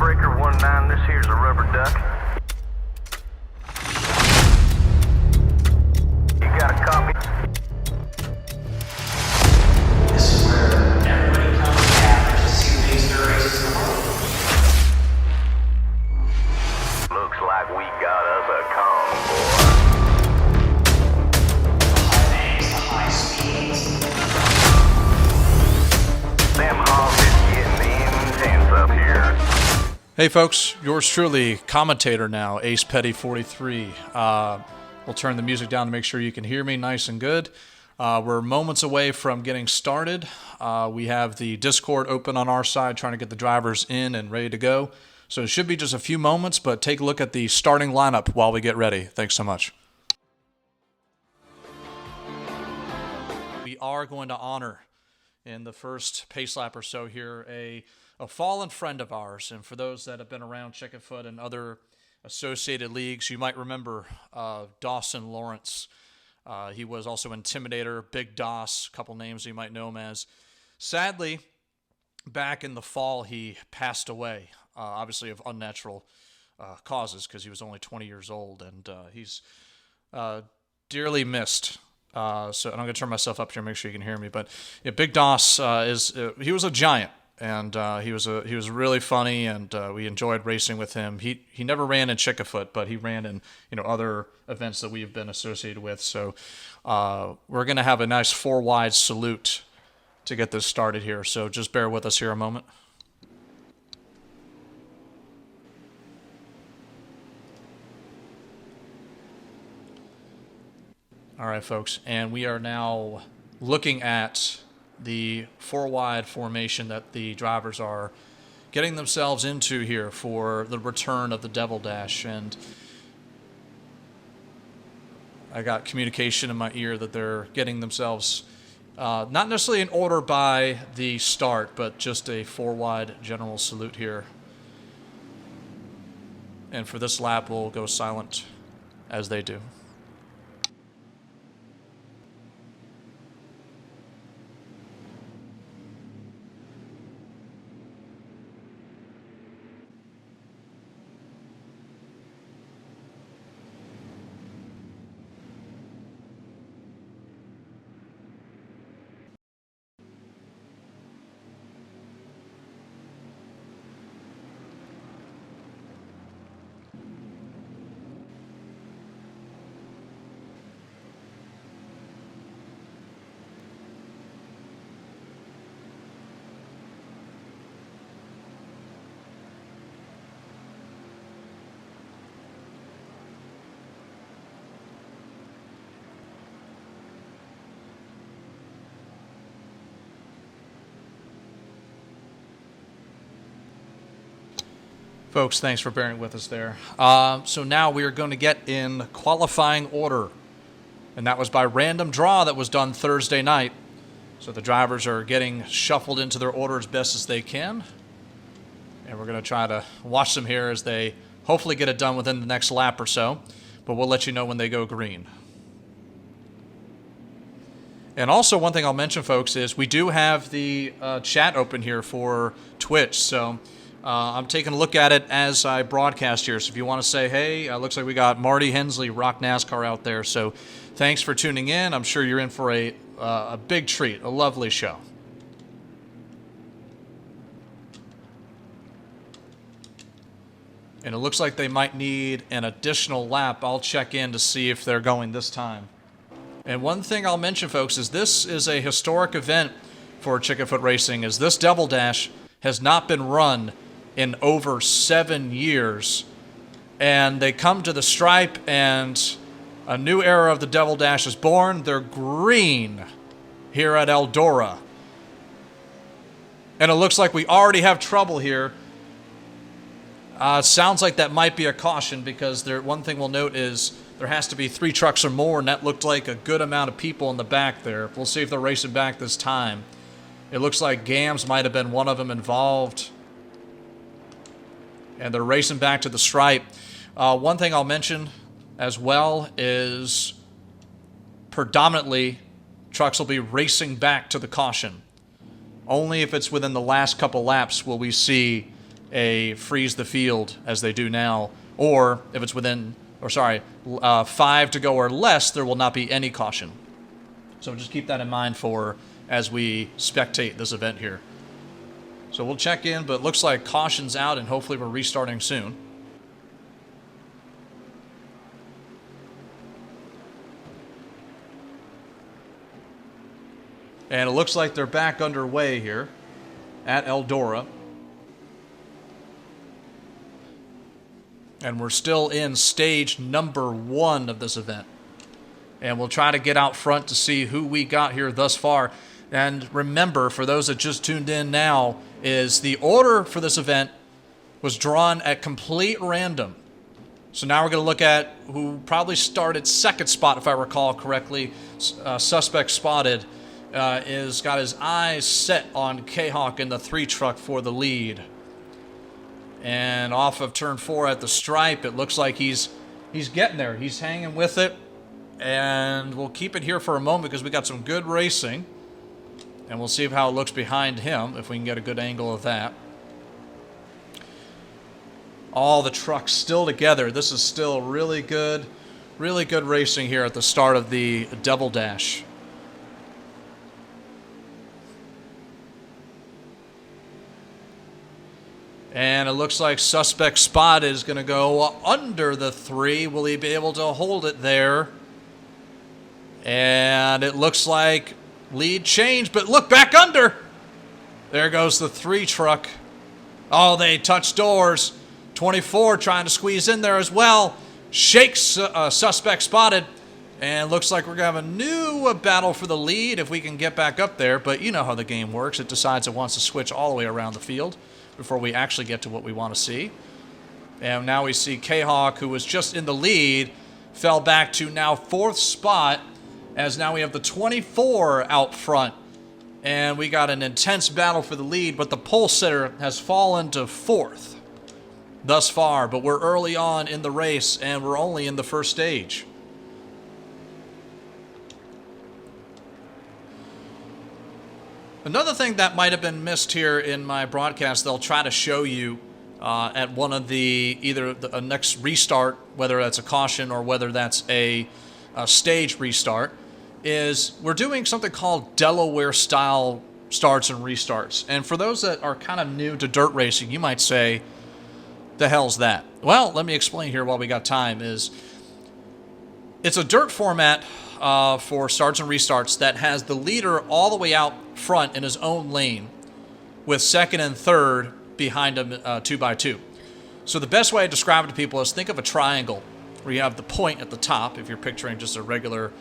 Breaker 1-9, this here's a rubber duck. You got a copy? This is where everybody comes together to see who thinks their race is the most. Looks like we got us a convoy. The high speeds. Them hogs is getting intense up here. Hey folks, yours truly, commentator now, Ace Petty 43. We'll turn the music down to make sure you can hear me nice and good. We're moments away from getting started. We have the Discord open on our side, trying to get the drivers in and ready to go. So it should be just a few moments, but take a look at the starting lineup while we get ready. Thanks so much. We are going to honor, in the first pace lap or so here, a fallen friend of ours. And for those that have been around Chickenfoot and other associated leagues, you might remember Dawson Lawrence. He was also Intimidator, Big Doss, a couple names you might know him as. Sadly, back in the fall, he passed away, obviously of unnatural causes because he was only 20 years old, and he's dearly missed. So I'm going to turn myself up here, make sure you can hear me. But yeah, Big Doss he was a giant. And he was really funny, and we enjoyed racing with him. He never ran in Chickenfoot, but he ran in other events that we've been associated with. So we're gonna have a nice 4-wide salute to get this started here. So just bear with us here a moment. All right, folks, and we are now looking at the 4-wide formation that the drivers are getting themselves into here for the return of the Devil Dash. And I got communication in my ear that they're getting themselves not necessarily in order by the start, but just a 4-wide general salute here. And for this lap, we'll go silent as they do. Folks, thanks for bearing with us there. So now we are going to get in qualifying order. And that was by random draw that was done Thursday night. So the drivers are getting shuffled into their order as best as they can. And we're going to try to watch them here as they hopefully get it done within the next lap or so. But we'll let you know when they go green. And also one thing I'll mention, folks, is we do have the chat open here for Twitch. So I'm taking a look at it as I broadcast here. So if you want to say, hey, looks like we got Marty Hensley, Rock NASCAR out there. So thanks for tuning in. I'm sure you're in for a big treat, a lovely show. And it looks like they might need an additional lap. I'll check in to see if they're going this time. And one thing I'll mention, folks, is this is a historic event for Chickenfoot Racing, as this Devil Dash has not been run in over 7 years. And they come to the stripe, and a new era of the Devil Dash is born. They're green here at Eldora. And it looks like we already have trouble here. Sounds like that might be a caution, because one thing we'll note is there has to be 3 trucks or more, and that looked like a good amount of people in the back there. We'll see if they're racing back this time. It looks like Gams might have been one of them involved. And they're racing back to the stripe. One thing I'll mention as well is predominantly trucks will be racing back to the caution. Only if it's within the last couple laps will we see a freeze the field as they do now, or if it's 5 to go or less, there will not be any caution. So just keep that in mind for as we spectate this event here. So we'll check in, but it looks like caution's out, and hopefully we're restarting soon. And it looks like they're back underway here at Eldora. And we're still in stage number 1 of this event. And we'll try to get out front to see who we got here thus far. And remember, for those that just tuned in now, is the order for this event was drawn at complete random. So now we're going to look at who probably started second spot, if I recall correctly. Suspect spotted is got his eyes set on K-Hawk in the 3 truck for the lead. And off of turn 4 at the stripe, it looks like he's getting there. He's hanging with it. And we'll keep it here for a moment because we got some good racing. And we'll see how it looks behind him, if we can get a good angle of that. All the trucks still together. This is still really good racing here at the start of the Double Dash. And it looks like suspect spot is going to go under the 3. Will he be able to hold it there? And it looks like lead change, but look, back under. There goes the 3 truck. Oh, they touch doors. 24 trying to squeeze in there as well. Shakes suspect spotted. And looks like we're going to have a new battle for the lead if we can get back up there. But you know how the game works. It decides it wants to switch all the way around the field before we actually get to what we want to see. And now we see K-Hawk, who was just in the lead, fell back to now 4th spot, as now we have the 24 out front. And we got an intense battle for the lead, but the pole sitter has fallen to 4th thus far. But we're early on in the race, and we're only in the first stage. Another thing that might have been missed here in my broadcast, they'll try to show you at one of the either the next restart, whether that's a caution or whether that's a stage restart, is we're doing something called Delaware style starts and restarts. And for those that are kind of new to dirt racing, you might say, the hell's that? Well, let me explain here while we got time. It's a dirt format for starts and restarts that has the leader all the way out front in his own lane with second and third behind him 2x2. So the best way I describe it to people is think of a triangle where you have the point at the top. If you're picturing just a regular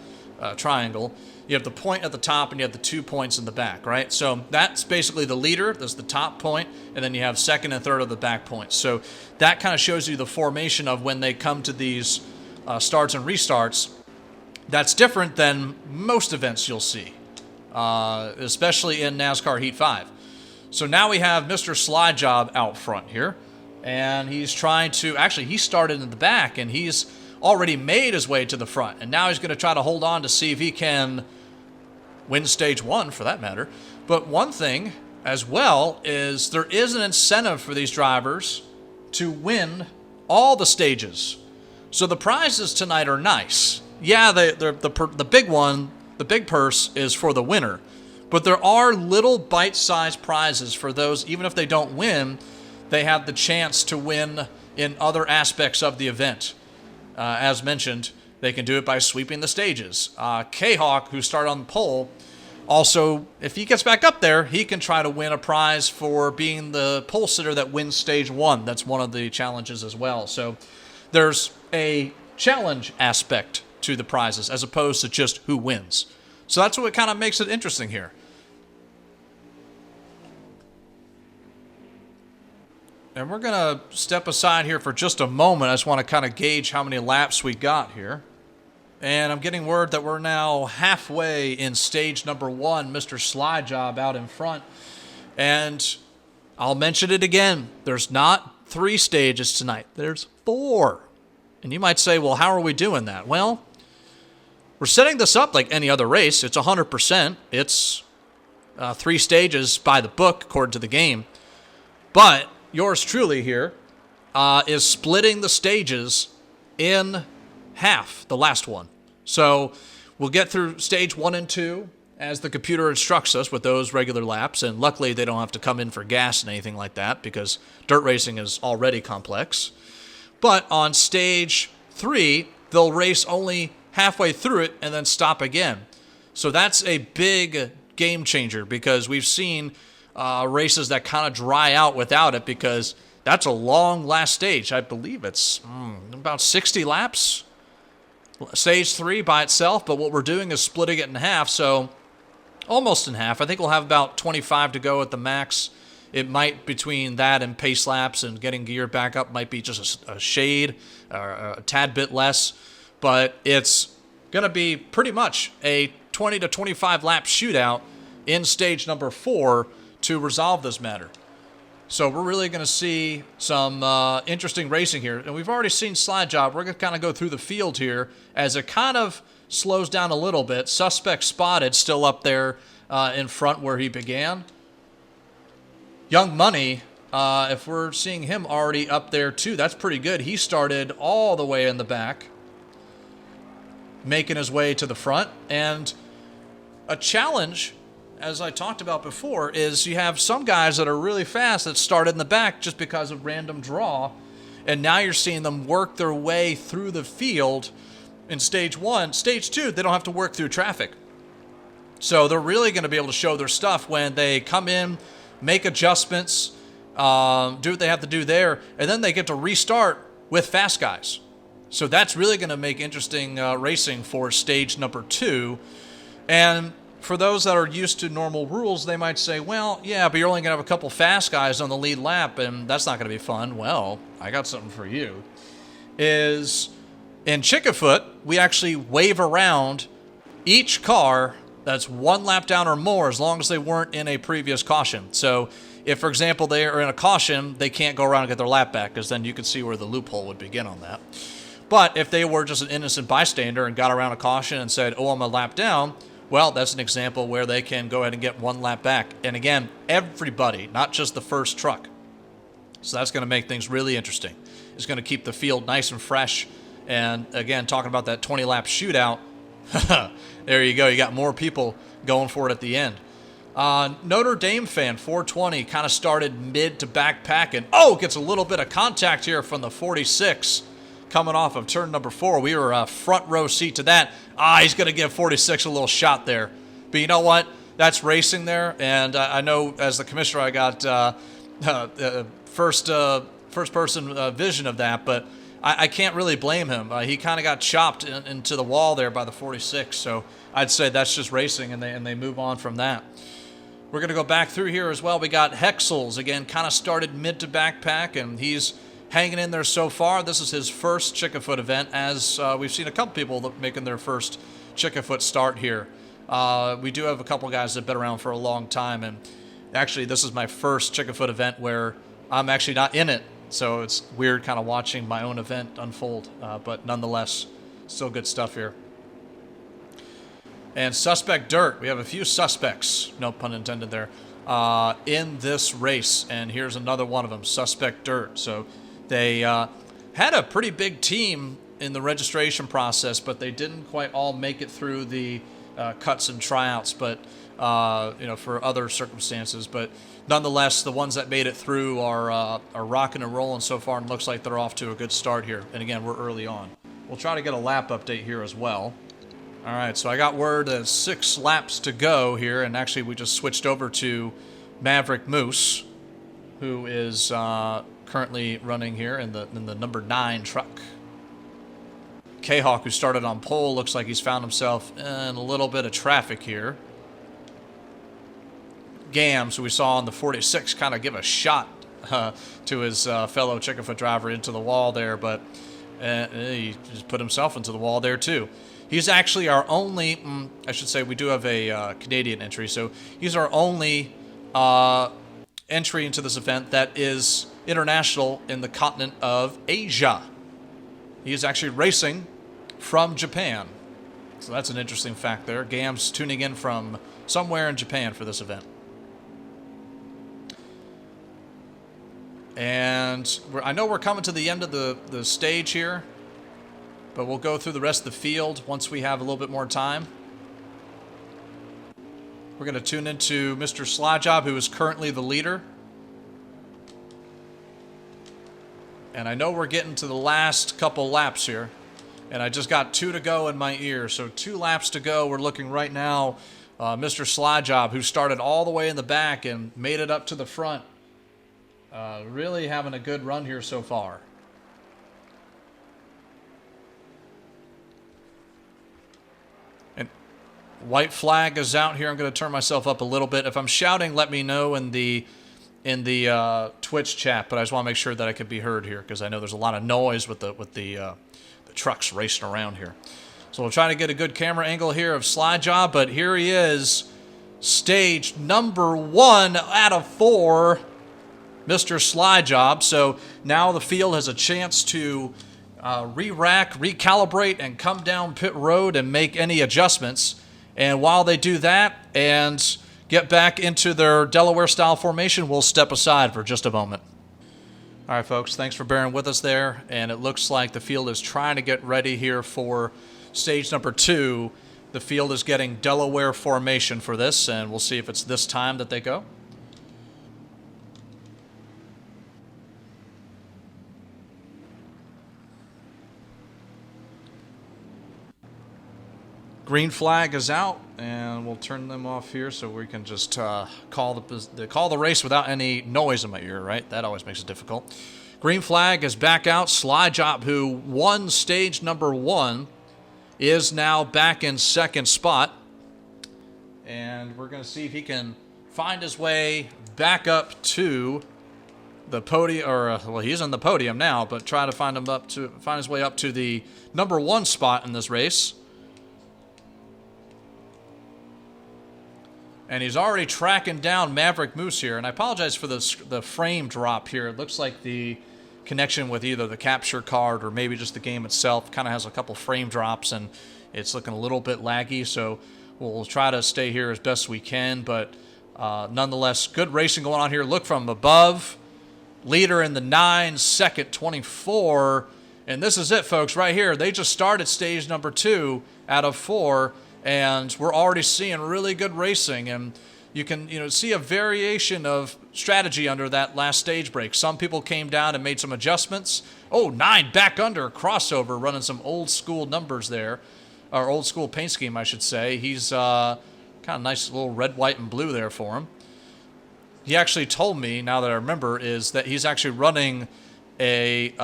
triangle, you have the point at the top and you have the 2 points in the back, right? So that's basically the leader. That's the top point, and then you have second and third of the back points. So that kind of shows you the formation of when they come to these starts and restarts. That's different than most events you'll see, especially in NASCAR Heat 5. So now we have Mr. Slide Job out front here, and he's trying to, actually he started in the back, and he's already made his way to the front, and now he's going to try to hold on to see if he can win stage 1 for that matter. But one thing as well is there is an incentive for these drivers to win all the stages. So the prizes tonight are nice. Yeah, the big one, the big purse is for the winner. But there are little bite-sized prizes for those, even if they don't win, they have the chance to win in other aspects of the event. As mentioned, they can do it by sweeping the stages. K-Hawk, who started on the pole, also, if he gets back up there, he can try to win a prize for being the pole sitter that wins stage 1. That's one of the challenges as well. So there's a challenge aspect to the prizes as opposed to just who wins. So that's what kind of makes it interesting here. And we're going to step aside here for just a moment. I just want to kind of gauge how many laps we got here. And I'm getting word that we're now halfway in stage number 1, Mr. Slide Job out in front. And I'll mention it again. There's not 3 stages tonight. There's 4. And you might say, well, how are we doing that? Well, we're setting this up like any other race. It's 100%. It's 3 stages by the book, according to the game. But yours truly here is splitting the stages in half, the last one. So we'll get through stage 1 and 2 as the computer instructs us with those regular laps, and luckily they don't have to come in for gas and anything like that because dirt racing is already complex. But on stage 3, they'll race only halfway through it and then stop again. So that's a big game changer because we've seen races that kind of dry out without it because that's a long last stage. I believe it's about 60 laps, stage 3 by itself, but what we're doing is splitting it in half, so almost in half. I think we'll have about 25 to go at the max. It might, between that and pace laps and getting gear back up, might be just a shade or a tad bit less, but it's going to be pretty much a 20 to 25 lap shootout in stage number 4 to resolve this matter. So we're really going to see some interesting racing here. And we've already seen Slide Job. We're going to kind of go through the field here as it kind of slows down a little bit. Suspect Spotted still up there in front where he began. Young Money, if we're seeing him already up there too, that's pretty good. He started all the way in the back, making his way to the front. And a challenge, as I talked about before, is you have some guys that are really fast that started in the back just because of random draw, and now you're seeing them work their way through the field in stage 1. Stage 2, they don't have to work through traffic. So they're really going to be able to show their stuff when they come in, make adjustments, do what they have to do there, and then they get to restart with fast guys. So that's really going to make interesting racing for stage number 2. And for those that are used to normal rules, they might say, well, yeah, but you're only going to have a couple fast guys on the lead lap, and that's not going to be fun. Well, I got something for you. Is in Chickenfoot, we actually wave around each car that's 1 lap down or more as long as they weren't in a previous caution. So if, for example, they are in a caution, they can't go around and get their lap back because then you can see where the loophole would begin on that. But if they were just an innocent bystander and got around a caution and said, oh, I'm a lap down, well, that's an example where they can go ahead and get 1 lap back. And again, everybody, not just the first truck. So that's going to make things really interesting. It's going to keep the field nice and fresh. And again, talking about that 20-lap shootout, there you go. You got more people going for it at the end. Notre Dame fan, 420, kind of started mid to backpack. And, gets a little bit of contact here from the 46. Coming off of turn number 4. We were a front row seat to that. He's going to give 46 a little shot there. But you know what? That's racing there. And I know as the commissioner I got first person vision of that. But I can't really blame him. He kind of got chopped into the wall there by the 46. So I'd say that's just racing, and they move on from that. We're going to go back through here as well. We got Hexels, again, kind of started mid to backpack, and he's hanging in there so far. This is his first Chickenfoot event, as we've seen a couple people making their first Chickenfoot start here. We do have a couple guys that have been around for a long time, and actually this is my first Chickenfoot event where I'm actually not in it, so it's weird kind of watching my own event unfold, but nonetheless, still good stuff here. And Suspect Dirt, we have a few suspects, no pun intended there, in this race, and here's another one of them, Suspect Dirt. So they had a pretty big team in the registration process, but they didn't quite all make it through the cuts and tryouts, but for other circumstances. But nonetheless, the ones that made it through are rocking and rolling so far, and looks like they're off to a good start here. And again, we're early on. We'll try to get a lap update here as well. All right, so I got word there's 6 laps to go here, and actually we just switched over to Maverick Moose, who is currently running here in the number 9 truck. K-Hawk, who started on pole, looks like he's found himself in a little bit of traffic here. Gams, who we saw on the 46, kind of give a shot to his fellow Chickenfoot driver into the wall there, but he just put himself into the wall there too. He's actually our only, I should say we do have a Canadian entry, so he's our only entry into this event that is international in the continent of Asia. He is actually racing from Japan. So that's an interesting fact there. Gams tuning in from somewhere in Japan for this event. And I know we're coming to the end of the stage here, but we'll go through the rest of the field once we have a little bit more time. We're going to tune into Mr. Slyjob, who is currently the leader. And I know we're getting to the last couple laps here. And I just got 2 to go in my ear. So 2 laps to go. We're looking right now, Mr. Slyjob, who started all the way in the back and made it up to the front. Really having a good run here so far. White flag is out here. I'm going to turn myself up a little bit. If I'm shouting, let me know in the Twitch chat. But I just want to make sure that I can be heard here because I know there's a lot of noise with the trucks racing around here. So we'll try to get a good camera angle here of Slyjob. But here he is, stage number 1 out of 4, Mr. Slyjob. So now the field has a chance to re-rack, recalibrate, and come down pit road and make any adjustments. And while they do that and get back into their Delaware-style formation, we'll step aside for just a moment. All right, folks, thanks for bearing with us there. And it looks like the field is trying to get ready here for stage number 2. The field is getting Delaware formation for this, and we'll see if it's this time that they go. Green flag is out, and we'll turn them off here so we can just call the race without any noise in my ear, right? That always makes it difficult. Green flag is back out. Slyjob, who won stage number 1, is now back in second spot. And we're going to see if he can find his way back up to the podium, or well, he's on the podium now, but try to find his way up to the number 1 spot in this race. And he's already tracking down Maverick Moose here. And I apologize for the frame drop here. It looks like the connection with either the capture card or maybe just the game itself kind of has a couple frame drops, and it's looking a little bit laggy. So we'll try to stay here as best we can. But nonetheless, good racing going on here. Look from above. Leader in the 9, second 24. And this is it, folks, right here. They just started stage number 2 out of 4. And we're already seeing really good racing, and you can see a variation of strategy under that last stage break. Some people came down and made some adjustments. Oh, 9 back under crossover, running some old school numbers there, or old school paint scheme, I should say. He's kind of nice little red, white, and blue there for him. He actually told me, now that I remember, is that he's actually running a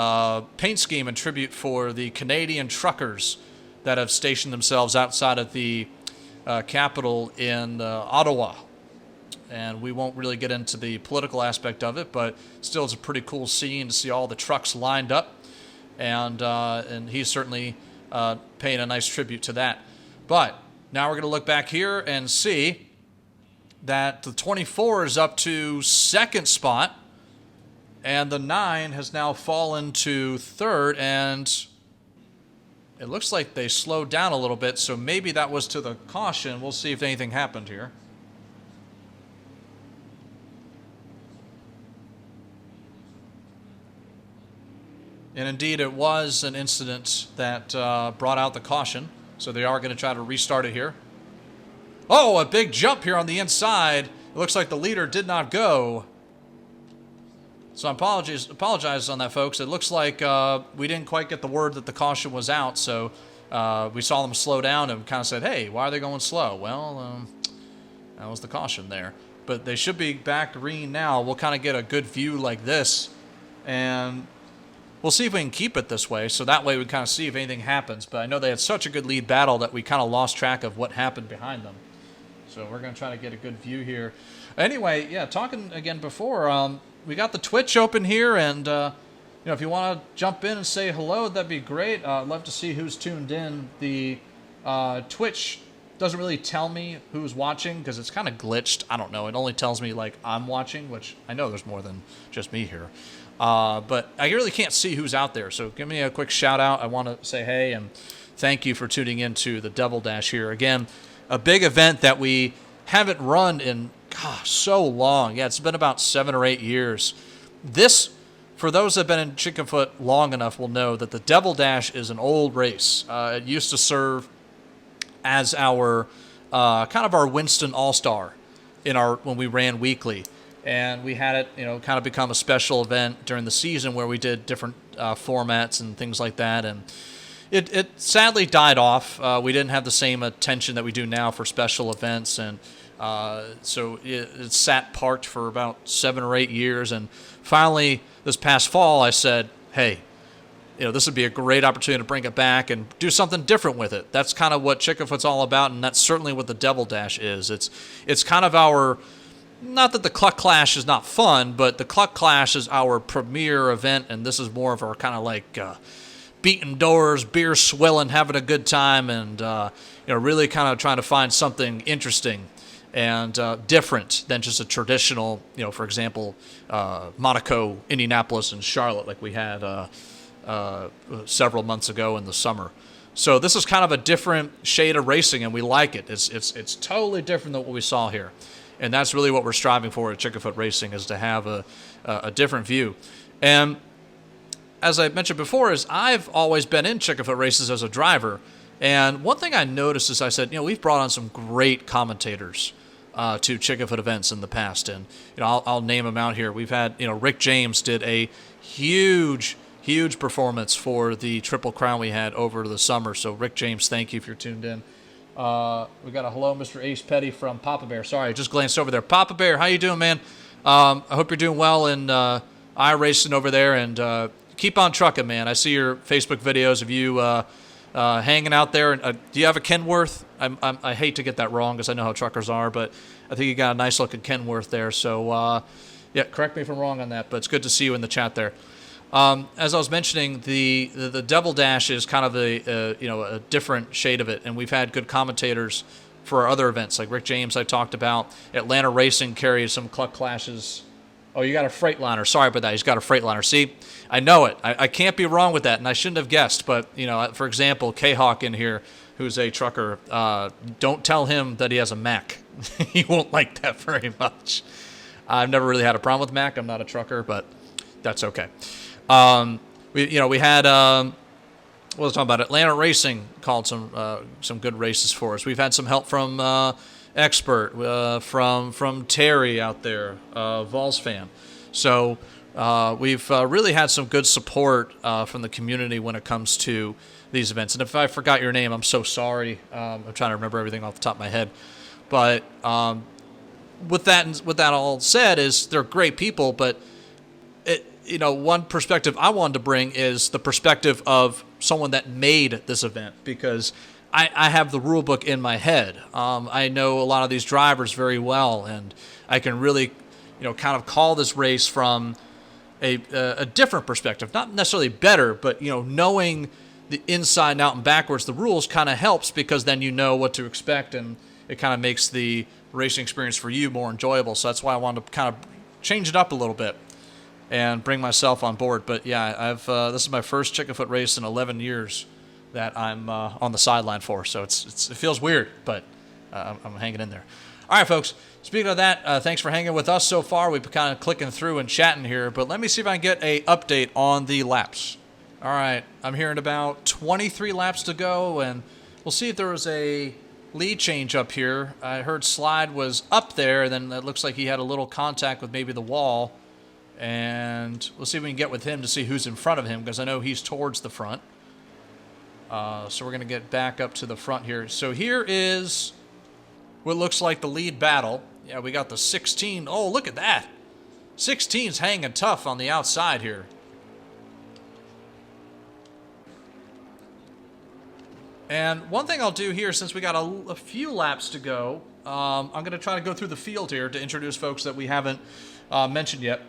paint scheme in tribute for the Canadian truckers that have stationed themselves outside of the capital in Ottawa. And we won't really get into the political aspect of it, but still it's a pretty cool scene to see all the trucks lined up. And he's certainly paying a nice tribute to that. But now we're going to look back here and see that the 24 is up to second spot, and the 9 has now fallen to third, and it looks like they slowed down a little bit, so maybe that was to the caution. We'll see if anything happened here. And indeed, it was an incident that brought out the caution, so they are going to try to restart it here. Oh, a big jump here on the inside. It looks like the leader did not go. So I apologize on that, folks. It looks like we didn't quite get the word that the caution was out, so we saw them slow down and kind of said, hey, why are they going slow? Well, that was the caution there. But they should be back green now. We'll kind of get a good view like this, and we'll see if we can keep it this way, so that way we kind of see if anything happens. But I know they had such a good lead battle that we kind of lost track of what happened behind them. So we're going to try to get a good view here. Anyway, yeah, talking again before, we got the Twitch open here, and if you want to jump in and say hello, that'd be great. I'd love to see who's tuned in. The Twitch doesn't really tell me who's watching because it's kind of glitched. I don't know. It only tells me like I'm watching, which I know there's more than just me here. But I really can't see who's out there. So give me a quick shout out. I want to say hey and thank you for tuning in to the Devil Dash here. Again, a big event that we haven't run in so long. Yeah, it's been about 7 or 8 years. This for those that have been in Chickenfoot long enough will know that the Devil Dash is an old race. It used to serve as our kind of our Winston All-Star when we ran weekly. And we had it, kind of become a special event during the season where we did different formats and things like that. And it sadly died off. We didn't have the same attention that we do now for special events. And so it sat parked for about 7 or 8 years. And finally, this past fall, I said, hey, this would be a great opportunity to bring it back and do something different with it. That's kind of what Chickenfoot's all about, and that's certainly what the Devil Dash is. It's kind of our... Not that the Cluck Clash is not fun, but the Cluck Clash is our premier event, and this is more of our kind of like beating doors, beer swilling, having a good time, and really kind of trying to find something interesting and different than just a traditional, for example, Monaco, Indianapolis, and Charlotte like we had several months ago in the summer. So this is kind of a different shade of racing, and we like it. It's totally different than what we saw here. And that's really what we're striving for at Chickenfoot Racing, is to have a different view. And as I mentioned before, is I've always been in Chickenfoot races as a driver. And one thing I noticed is I said, we've brought on some great commentators to Chickenfoot events in the past. And, I'll name them out here. We've had, Rick James did a huge performance for the Triple Crown we had over the summer. So, Rick James, thank you if you're tuned in. We got a hello, Mr. Ace Petty from Papa Bear. Sorry, I just glanced over there. Papa Bear, how you doing, man? I hope you're doing well in iRacing over there, and keep on trucking, man. I see your Facebook videos of you hanging out there. Do you have a Kenworth? I hate to get that wrong because I know how truckers are, but I think you got a nice looking Kenworth there. So, yeah, correct me if I'm wrong on that, but it's good to see you in the chat there. As I was mentioning, the Devil Dash is kind of a different shade of it, and we've had good commentators for our other events, like Rick James I talked about. Atlanta Racing carries some Cluck Clashes. Oh, you got a Freightliner. Sorry about that. He's got a Freightliner. See, I know it. I can't be wrong with that, and I shouldn't have guessed. But, for example, K-Hawk in here, who's a trucker, don't tell him that he has a Mac. He won't like that very much. I've never really had a problem with Mac. I'm not a trucker, but that's okay. We had what was I talking about? Atlanta Racing called some good races for us. We've had some help from Expert, from Terry out there, Vols fan. So we've really had some good support from the community when it comes to these events. And if I forgot your name, I'm so sorry. I'm trying to remember everything off the top of my head. But with that all said, is they're great people, but one perspective I wanted to bring is the perspective of someone that made this event, because I have the rule book in my head. I know a lot of these drivers very well, and I can really, kind of call this race from a different perspective. Not necessarily better, but, knowing the inside and out and backwards the rules kind of helps, because then you know what to expect, and it kind of makes the racing experience for you more enjoyable. So that's why I wanted to kind of change it up a little bit and bring myself on board. But yeah, this is my first Chickenfoot race in 11 years that I'm on the sideline for. So it feels weird, but I'm hanging in there. All right, folks. Speaking of that, thanks for hanging with us so far. We've been kind of clicking through and chatting here, but let me see if I can get a update on the laps. All right, I'm hearing about 23 laps to go, and we'll see if there was a lead change up here. I heard Slide was up there, and then it looks like he had a little contact with maybe the wall. And we'll see if we can get with him to see who's in front of him, because I know he's towards the front. So we're going to get back up to the front here. So here is what looks like the lead battle. Yeah, we got the 16. Oh, look at that. 16's hanging tough on the outside here. And one thing I'll do here, since we got a few laps to go, I'm going to try to go through the field here to introduce folks that we haven't mentioned yet,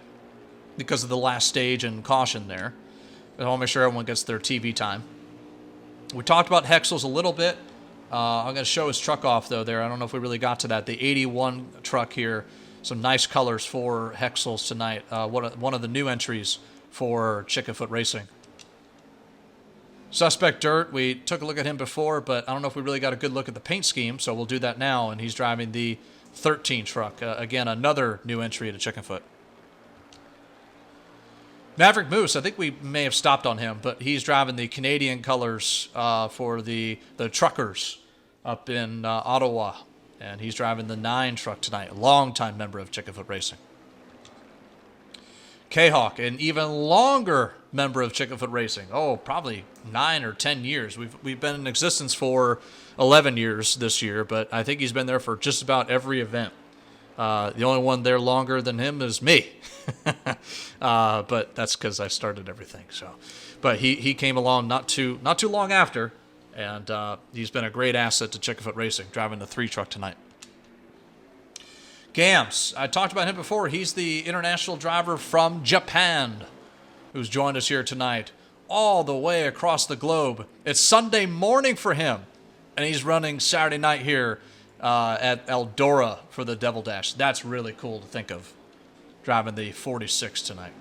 because of the last stage and caution there. I want to make sure everyone gets their TV time. We talked about Hexel's a little bit. I'm going to show his truck off, though, there. I don't know if we really got to that. The 81 truck here. Some nice colors for Hexel's tonight. One of the new entries for Chickenfoot Racing. Suspect Dirt, we took a look at him before, but I don't know if we really got a good look at the paint scheme, so we'll do that now. And he's driving the 13 truck. Again, another new entry to Chickenfoot. Maverick Moose, I think we may have stopped on him, but he's driving the Canadian colors for the Truckers up in Ottawa. And he's driving the 9 truck tonight, a longtime member of Chickenfoot Racing. K-Hawk, an even longer member of Chickenfoot Racing. Oh, probably 9 or 10 years. We've been in existence for 11 years this year, but I think he's been there for just about every event. The only one there longer than him is me. But that's because I started everything. So, but he came along not too long after, and he's been a great asset to Chickenfoot Racing, driving the 3 truck tonight. Gams, I talked about him before. He's the international driver from Japan who's joined us here tonight, all the way across the globe. It's Sunday morning for him, and he's running Saturday night here at Eldora for the Devil Dash. That's really cool to think of, driving the 46 tonight.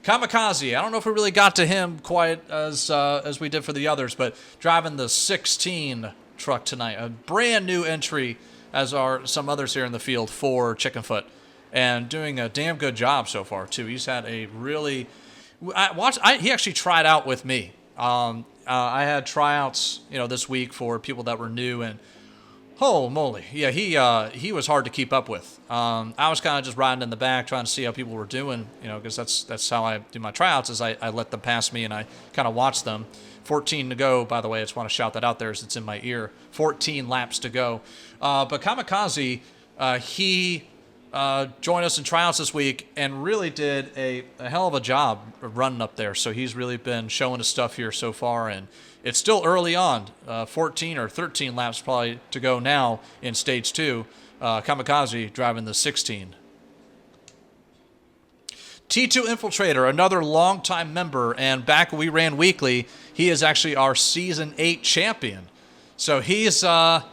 Kamikaze, I don't know if we really got to him quite as we did for the others, but driving the 16 truck tonight. A brand new entry, as are some others here in the field for Chickenfoot, and doing a damn good job so far, too. He's had a really... he actually tried out with me. I had tryouts, this week for people that were new, and oh moly, yeah, he was hard to keep up with. I was kind of just riding in the back, trying to see how people were doing, because that's how I do my tryouts, is I let them pass me and I kind of watch them. 14 to go, by the way. I just want to shout that out there as it's in my ear. 14 laps to go. But Kamikaze, he joined us in tryouts this week and really did a hell of a job running up there. So he's really been showing his stuff here so far, and it's still early on. 14 or 13 laps probably to go now in Stage 2. Kamikaze driving the 16. T2 Infiltrator, another longtime member, and back when we ran weekly, he is actually our Season 8 champion. So he's, let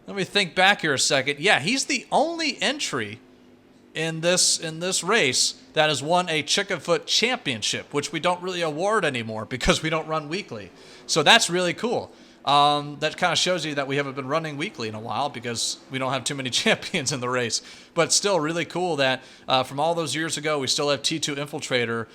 me think back here a second. Yeah, he's the only entry in this race that has won a Chickenfoot championship, which we don't really award anymore because we don't run weekly. So that's really cool. That kind of shows you that we haven't been running weekly in a while because we don't have too many champions in the race. But still really cool that from all those years ago, we still have T2 Infiltrator,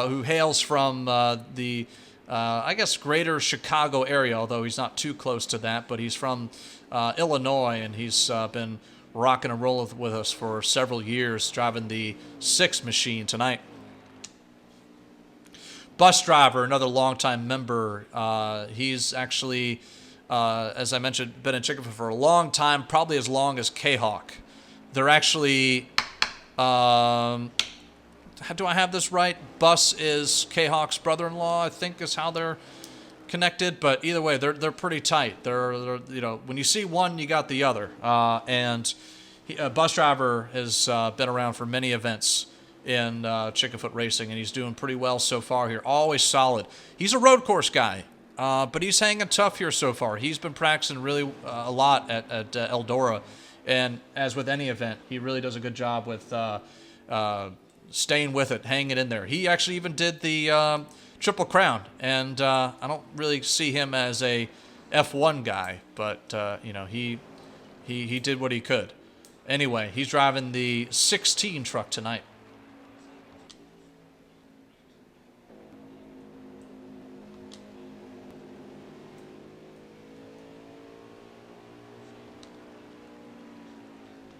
who hails from the, I guess, greater Chicago area, although he's not too close to that. But he's from Illinois, and he's been rocking and rolling with us for several years, driving the 6 machine tonight. Bus Driver, another longtime member. He's actually, as I mentioned, been in Chickenfoot for a long time, probably as long as K-Hawk. They're actually, do I have this right? Bus is K-Hawk's brother-in-law, I think is how they're connected. But either way, they're pretty tight. They're when you see one, you got the other. And Bus Driver has been around for many events in Chickenfoot Racing, and he's doing pretty well so far here. Always solid. He's a road course guy, but he's hanging tough here so far. He's been practicing really a lot at Eldora, and as with any event, he really does a good job with staying with it, hanging in there. He actually even did the Triple Crown, and I don't really see him as a F1 guy, but he did what he could. Anyway, he's driving the 16 truck tonight.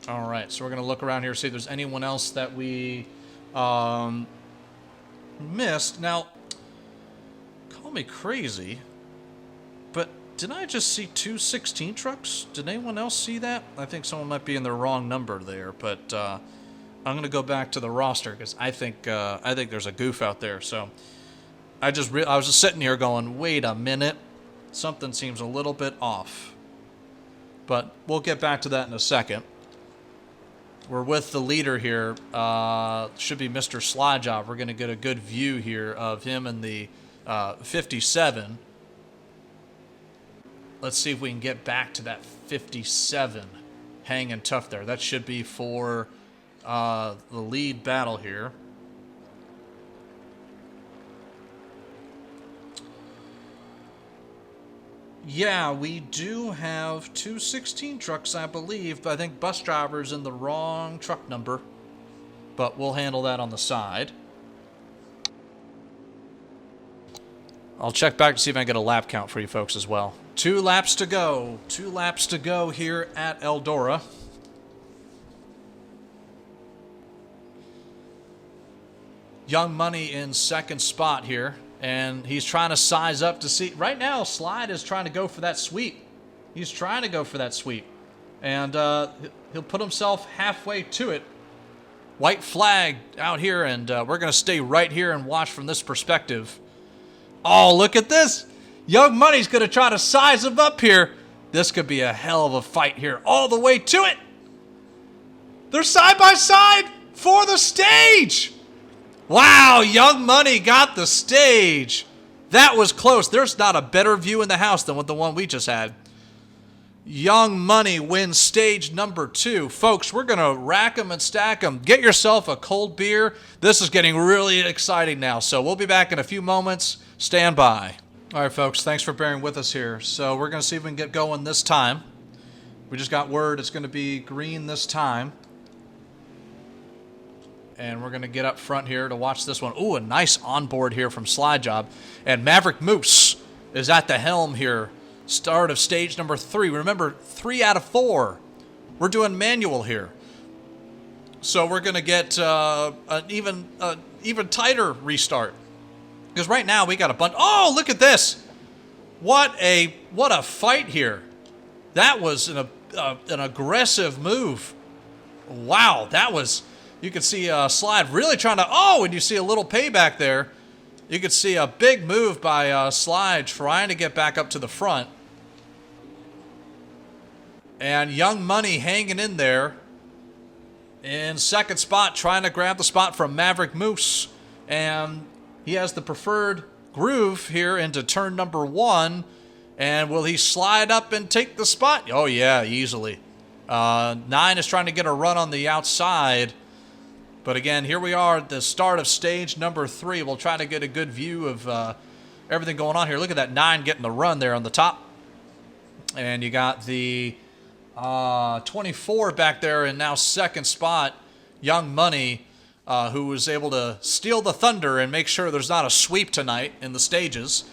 All right, so we're going to look around here, see if there's anyone else that we missed. Now, call me crazy, but did I just see 2 16 trucks? Did anyone else see that? I think someone might be in the wrong number there, but I'm going to go back to the roster because I think there's a goof out there. So I was just sitting here going, wait a minute, something seems a little bit off. But we'll get back to that in a second. We're with the leader here. Should be Mr. Slyjob. We're going to get a good view here of him in the 57. Let's see if we can get back to that 57 hanging tough there. That should be for the lead battle here. Yeah, we do have 2 16 trucks, I believe, but I think Bus Driver's in the wrong truck number. But we'll handle that on the side. I'll check back to see if I can get a lap count for you folks as well. 2 laps to go. 2 laps to go here at Eldora. Young Money in second spot here, and he's trying to size up to see. Right now, Slide is trying to go for that sweep. He's trying to go for that sweep, and he'll put himself halfway to it. White flag out here, and we're going to stay right here and watch from this perspective. Oh, look at this. Young Money's going to try to size him up here. This could be a hell of a fight here, all the way to it. They're side by side for the stage. Wow, Young Money got the stage. That was close. There's not a better view in the house than what the one we just had. Young Money wins stage number 2. Folks, we're going to rack them and stack them. Get yourself a cold beer. This is getting really exciting now. So we'll be back in a few moments. Stand by. All right, folks, thanks for bearing with us here. So we're going to see if we can get going this time. We just got word it's going to be green this time. And we're going to get up front here to watch this one. Ooh, a nice onboard here from Slide Job. And Maverick Moose is at the helm here. Start of stage number 3. Remember, 3 out of 4. We're doing manual here. So we're going to get an even tighter restart. Because right now we got a bunch. Oh, look at this. What a fight here. That was an aggressive move. Wow, that was... You can see Slide really trying to... Oh, and you see a little payback there. You can see a big move by Slide trying to get back up to the front. And Young Money hanging in there in second spot, trying to grab the spot from Maverick Moose. And he has the preferred groove here into turn number 1. And will he slide up and take the spot? Oh, yeah, easily. 9 is trying to get a run on the outside. But again, here we are at the start of stage number 3. We'll try to get a good view of everything going on here. Look at that 9 getting the run there on the top. And you got the 24 back there in now second spot, Young Money, who was able to steal the thunder and make sure there's not a sweep tonight in the stages.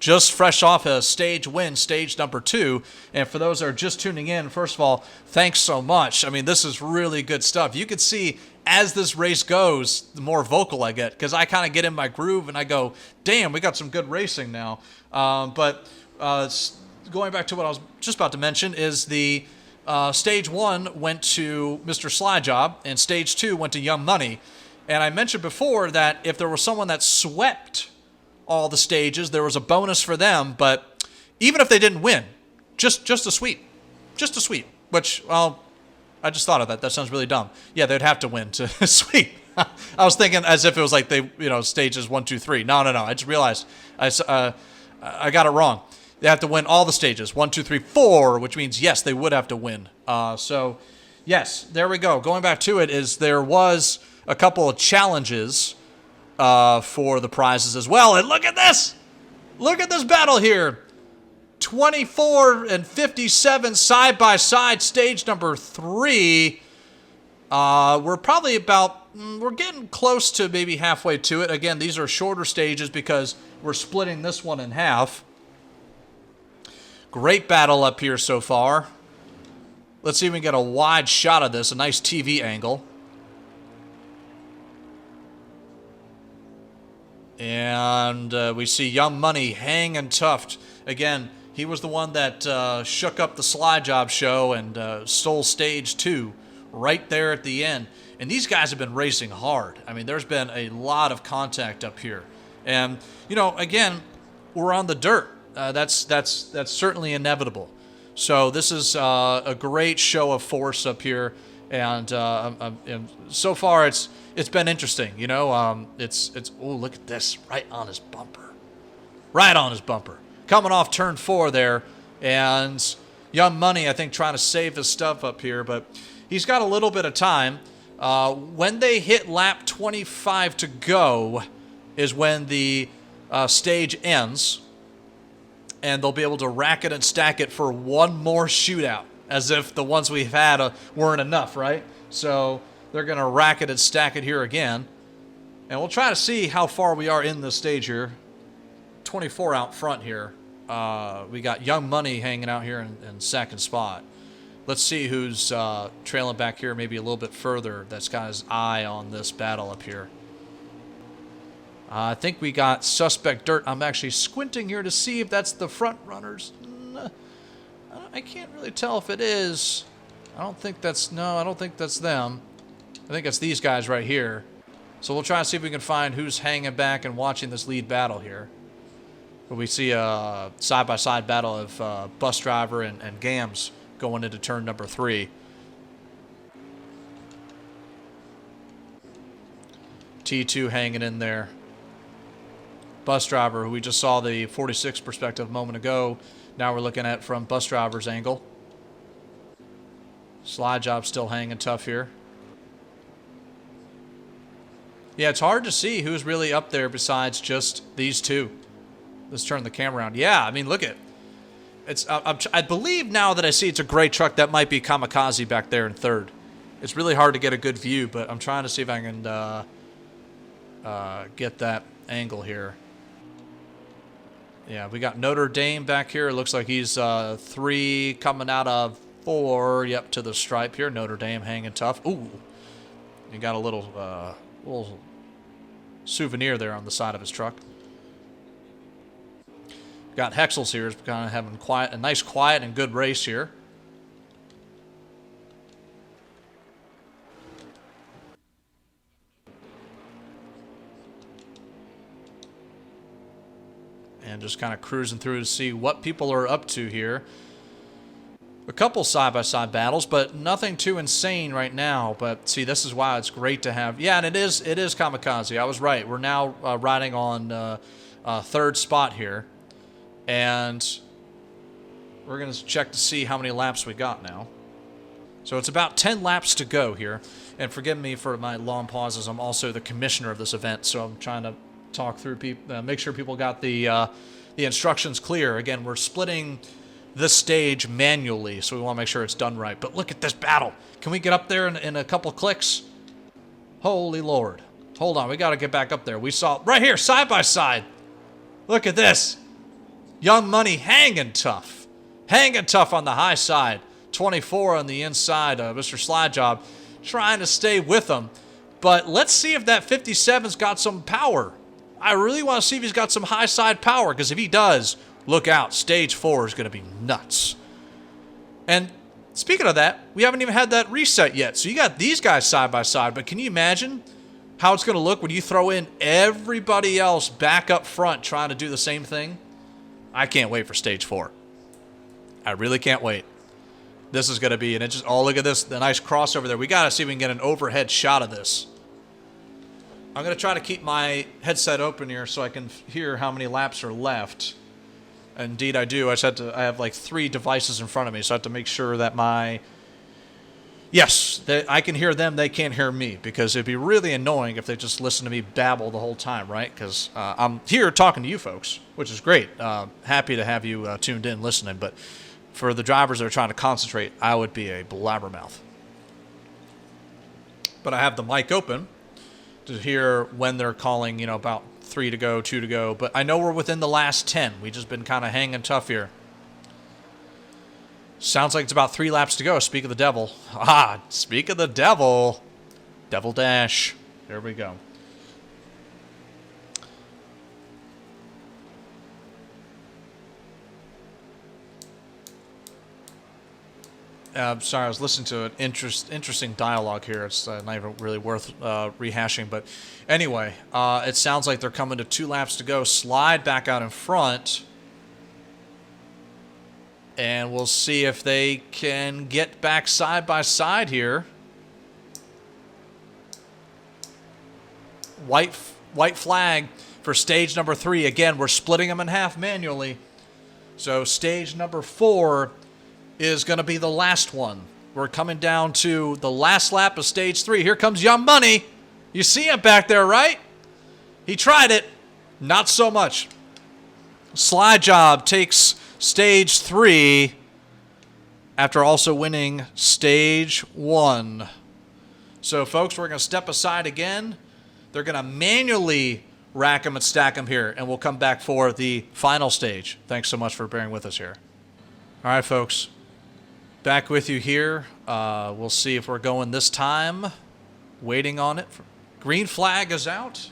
Just fresh off a stage win, stage number 2. And for those that are just tuning in, first of all, thanks so much. I mean, this is really good stuff. You can see as this race goes, the more vocal I get, because I kind of get in my groove and I go, damn, we got some good racing now. But going back to what I was just about to mention is the stage 1 went to Mr. Slide Job and stage 2 went to Young Money. And I mentioned before that if there was someone that swept all the stages, there was a bonus for them. But even if they didn't win, just a sweep, which, well, I just thought of that. That sounds really dumb. Yeah, they'd have to win to sweep. I was thinking as if it was like they, stages 1, 2, 3. No. I just realized I got it wrong. They have to win all the stages 1, 2, 3, 4, which means yes, they would have to win. So yes, there we go. Going back to it is there was a couple of challenges for the prizes as well. And look at this. Look at this battle here. 24 and 57 side by side, stage number 3. We're probably we're getting close to maybe halfway to it. Again, these are shorter stages because we're splitting this one in half. Great battle up here so far. Let's see if we can get a wide shot of this, a nice TV angle. And we see Young Money hanging tough. Again, he was the one that shook up the Slide Job show and stole stage 2 right there at the end. And these guys have been racing hard. I mean, there's been a lot of contact up here. And, again, we're on the dirt. That's certainly inevitable. So this is a great show of force up here. And so far it's been interesting. It's oh, look at this, right on his bumper. Coming off turn 4 there, and Young Money, I think, trying to save his stuff up here, but he's got a little bit of time. When they hit lap 25 to go is when the stage ends, and they'll be able to rack it and stack it for one more shootout, as if the ones we've had weren't enough, right? So they're going to rack it and stack it here again, and we'll try to see how far we are in this stage here. 24 out front here. We got Young Money hanging out here in second spot. Let's see who's trailing back here maybe a little bit further that's got his eye on this battle up here. I think we got Suspect Dirt. I'm actually squinting here to see if that's the front runners. I can't really tell if it is. I don't think that's them. I think it's these guys right here. So we'll try to see if we can find who's hanging back and watching this lead battle here. But we see a side-by-side battle of Bus Driver and Gams going into turn number 3. T2 hanging in there. Bus Driver, who we just saw the 46 perspective a moment ago. Now we're looking at from Bus Driver's angle. Slide Job still hanging tough here. Yeah, it's hard to see who's really up there besides just these two. Let's turn the camera around. Yeah, I mean, look at it's. I believe now that I see it's a gray truck. That might be Kamikaze back there in third. It's really hard to get a good view, but I'm trying to see if I can get that angle here. Yeah, we got Notre Dame back here. It looks like he's 3 coming out of 4. Yep, to the stripe here. Notre Dame hanging tough. Ooh, you got a little souvenir there on the side of his truck. Got Hexels here, is kind of having a nice quiet and good race here. And just kind of cruising through to see what people are up to here. A couple side-by-side battles, but nothing too insane right now. But see, this is why it's great to have. Yeah, and it is Kamikaze. I was right. We're now riding on third spot here. And we're going to check to see how many laps we got now. So it's about 10 laps to go here. And forgive me for my long pauses. I'm also the commissioner of this event, so I'm trying to talk through people, make sure people got the instructions clear. Again, we're splitting this stage manually, so we want to make sure it's done right. But look at this battle. Can we get up there in a couple clicks? Holy Lord. Hold on, we got to get back up there. We saw right here, side by side. Look at this. Young Money hanging tough. Hanging tough on the high side. 24 on the inside. Mr. Slide Job trying to stay with him. But let's see if that 57's got some power. I really want to see if he's got some high side power, because if he does, look out. Stage 4 is going to be nuts. And speaking of that, we haven't even had that reset yet. So you got these guys side by side, but can you imagine how it's going to look when you throw in everybody else back up front trying to do the same thing? I can't wait for stage 4. I really can't wait. This is going to be, and it just, oh, look at this, the nice crossover there. We got to see if we can get an overhead shot of this. I'm going to try to keep my headset open here so I can hear how many laps are left. Indeed, I do. I have like 3 devices in front of me, so I have to make sure that I can hear them, they can't hear me, because it'd be really annoying if they just listen to me babble the whole time, right? Because I'm here talking to you folks, which is great. Happy to have you tuned in listening, but for the drivers that are trying to concentrate, I would be a blabbermouth. But I have the mic open to hear when they're calling, about 3 to go, 2 to go. But I know we're within the last 10. We've just been kind of hanging tough here. Sounds like it's about 3 laps to go. Speak of the devil. Speak of the devil. Devil Dash. There we go. Sorry, I was listening to an interesting dialogue here. It's not even really worth rehashing. But anyway, it sounds like they're coming to 2 laps to go. Slide back out in front. And we'll see if they can get back side by side here. White flag for stage number 3. Again, we're splitting them in half manually. So stage number 4 is going to be the last one. We're coming down to the last lap of stage 3. Here comes Young Money. You see him back there, right? He tried it. Not so much. Slide Job takes stage 3 after also winning stage 1. So, folks, we're going to step aside again. They're going to manually rack them and stack them here, and we'll come back for the final stage. Thanks so much for bearing with us here. All right, folks. Back with you here. We'll see if we're going this time. Waiting on it. Green flag is out.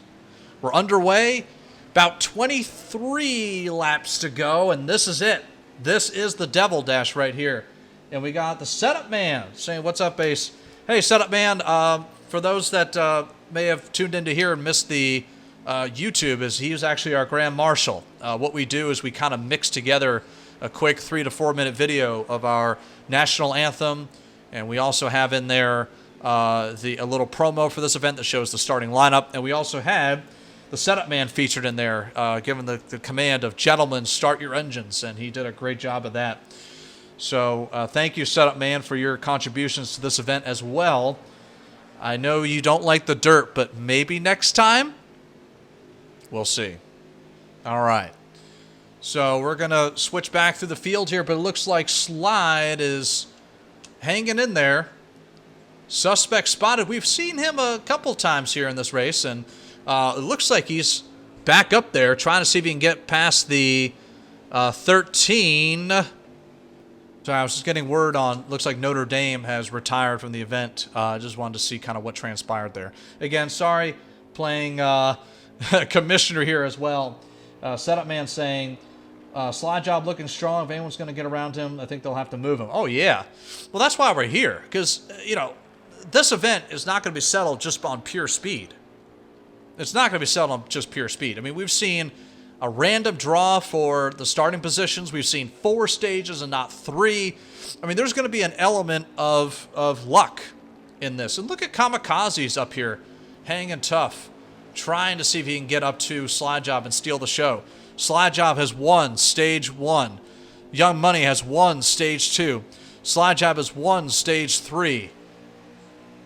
We're underway. About 23 laps to go, and this is it. This is the Devil Dash right here. And we got the Setup Man saying, what's up, Ace? Hey, Setup Man. For those that may have tuned into here and missed the YouTube, is he was actually our Grand Marshal. What we do is we kind of mix together a quick 3 to 4 minute video of our national anthem, and we also have in there a little promo for this event that shows the starting lineup, and we also have the Setup Man featured in there, given the command of "Gentlemen, start your engines," and he did a great job of that. So thank you, Setup Man, for your contributions to this event as well. I know you don't like the dirt, but maybe next time? We'll see. All right. So we're going to switch back through the field here, but it looks like Slide is hanging in there. Suspect spotted. We've seen him a couple times here in this race, and it looks like he's back up there trying to see if he can get past the 13. So I was just getting word on, looks like Notre Dame has retired from the event. I just wanted to see kind of what transpired there. Again, sorry, playing commissioner here as well. Setup Man saying, Slide Job looking strong. If anyone's going to get around him, I think they'll have to move him. Oh, yeah. Well, that's why we're here, because, this event is not going to be settled just on pure speed. It's not going to be settled on just pure speed. I mean, we've seen a random draw for the starting positions. We've seen 4 stages and not 3. I mean, there's going to be an element of luck in this. And look at Kamikaze's up here, hanging tough, trying to see if he can get up to Slide Job and steal the show. Slide Job has won stage 1. Young Money has won stage 2. Slide Job has won stage 3.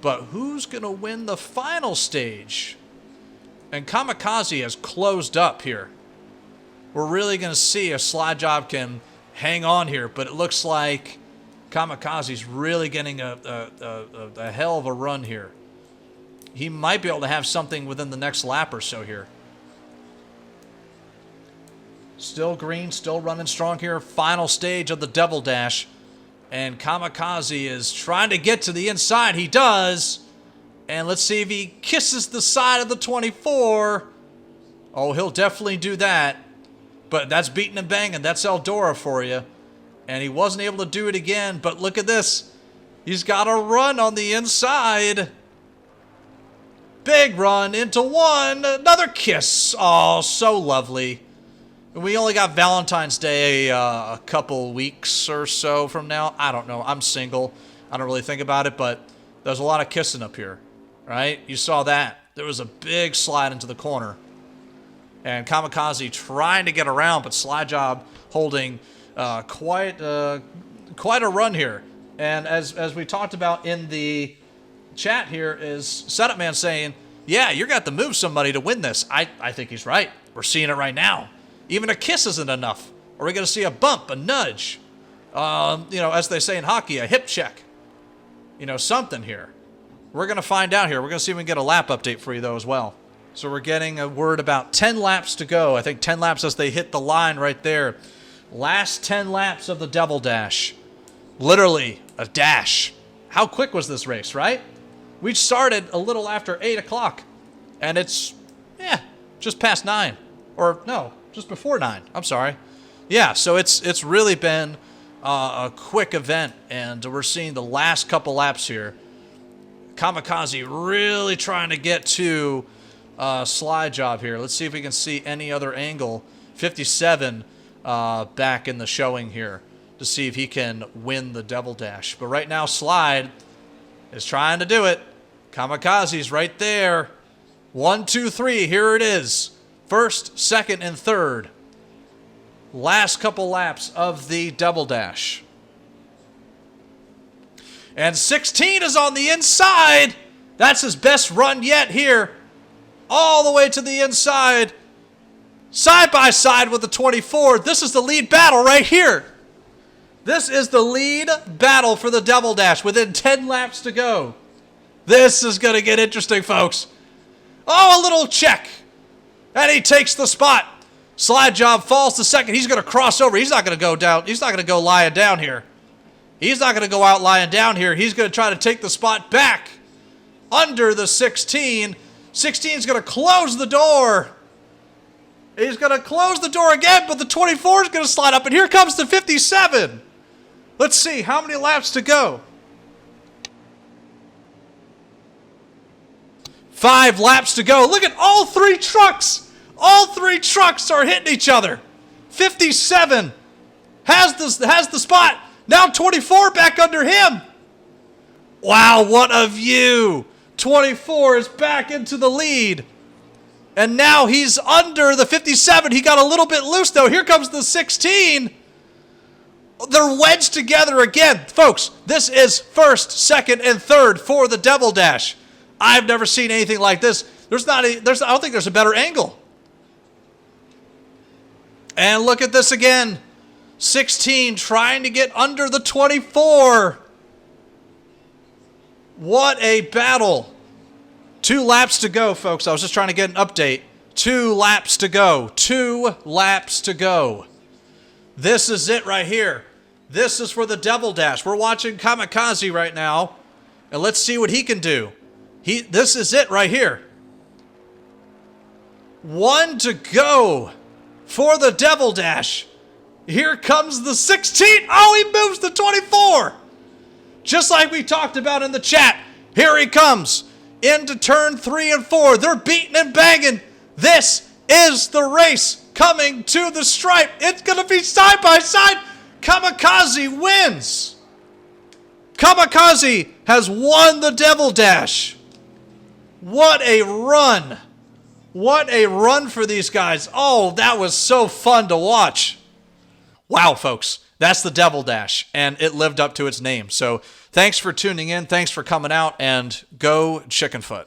But who's going to win the final stage? And Kamikaze has closed up here. We're really going to see if Slide Job can hang on here, but it looks like Kamikaze's really getting a hell of a run here. He might be able to have something within the next lap or so here. Still green, still running strong here. Final stage of the Devil Dash. And Kamikaze is trying to get to the inside. He does. And let's see if he kisses the side of the 24. Oh, he'll definitely do that. But that's beating and banging. That's Eldora for you. And he wasn't able to do it again. But look at this. He's got a run on the inside. Big run into one. Another kiss. Oh, so lovely. We only got Valentine's Day a couple weeks or so from now. I don't know. I'm single. I don't really think about it, but there's a lot of kissing up here, right? You saw that. There was a big slide into the corner. And Kamikaze trying to get around, but Slide Job holding quite a run here. And as we talked about in the chat here, is Setup Man saying, yeah, you're going to have to move somebody to win this. I think he's right. We're seeing it right now. Even a kiss isn't enough. Are we going to see a bump, a nudge? As they say in hockey, a hip check. Something here. We're going to find out here. We're going to see if we can get a lap update for you, though, as well. So we're getting a word about 10 laps to go. I think 10 laps as they hit the line right there. Last 10 laps of the Devil Dash. Literally a dash. How quick was this race, right? We started a little after 8 o'clock. And it's, just past 9. Or, no, just before 9. I'm sorry. Yeah, so it's really been a quick event. And we're seeing the last couple laps here. Kamikaze really trying to get to Slide Job here. Let's see if we can see any other angle. 57 back in the showing here to see if he can win the Devil Dash. But right now, Slide is trying to do it. Kamikaze's right there. 1, 2, 3. Here it is. First, second, and third. Last couple laps of the Devil Dash. And 16 is on the inside. That's his best run yet here. All the way to the inside. Side by side with the 24. This is the lead battle right here. This is the lead battle for the Devil Dash within 10 laps to go. This is going to get interesting, folks. Oh, a little check. And he takes the spot. Slide job falls to second. He's going to cross over. He's not going to go down. He's not going to go lying down here. He's not going to go out lying down here. He's going to try to take the spot back under the 16. 16 is going to close the door. He's going to close the door again, but the 24 is going to slide up. And here comes the 57. Let's see, how many laps to go? 5 laps to go. Look at all 3 trucks. All 3 trucks are hitting each other. 57 has the spot. Now 24 back under him. Wow, what a view. 24 is back into the lead. And now he's under the 57. He got a little bit loose, though. Here comes the 16. They're wedged together again. Folks, this is first, second, and third for the Devil Dash. I've never seen anything like this. I don't think there's a better angle. And look at this again. 16 trying to get under the 24. What a battle. 2 laps to go, folks. I was just trying to get an update. 2 laps to go. 2 laps to go. This is it right here. This is for the Devil Dash. We're watching Kamikaze right now. And let's see what he can do. This is it right here. 1 to go for the Devil Dash. Here comes the 16. Oh, he moves the 24. Just like we talked about in the chat. Here he comes into turn 3 and 4. They're beating and banging. This is the race coming to the stripe. It's going to be side by side. Kamikaze wins. Kamikaze has won the Devil Dash. What a run. What a run for these guys. Oh, that was so fun to watch. Wow, folks, that's the Devil Dash, and it lived up to its name. So thanks for tuning in. Thanks for coming out, and go Chickenfoot.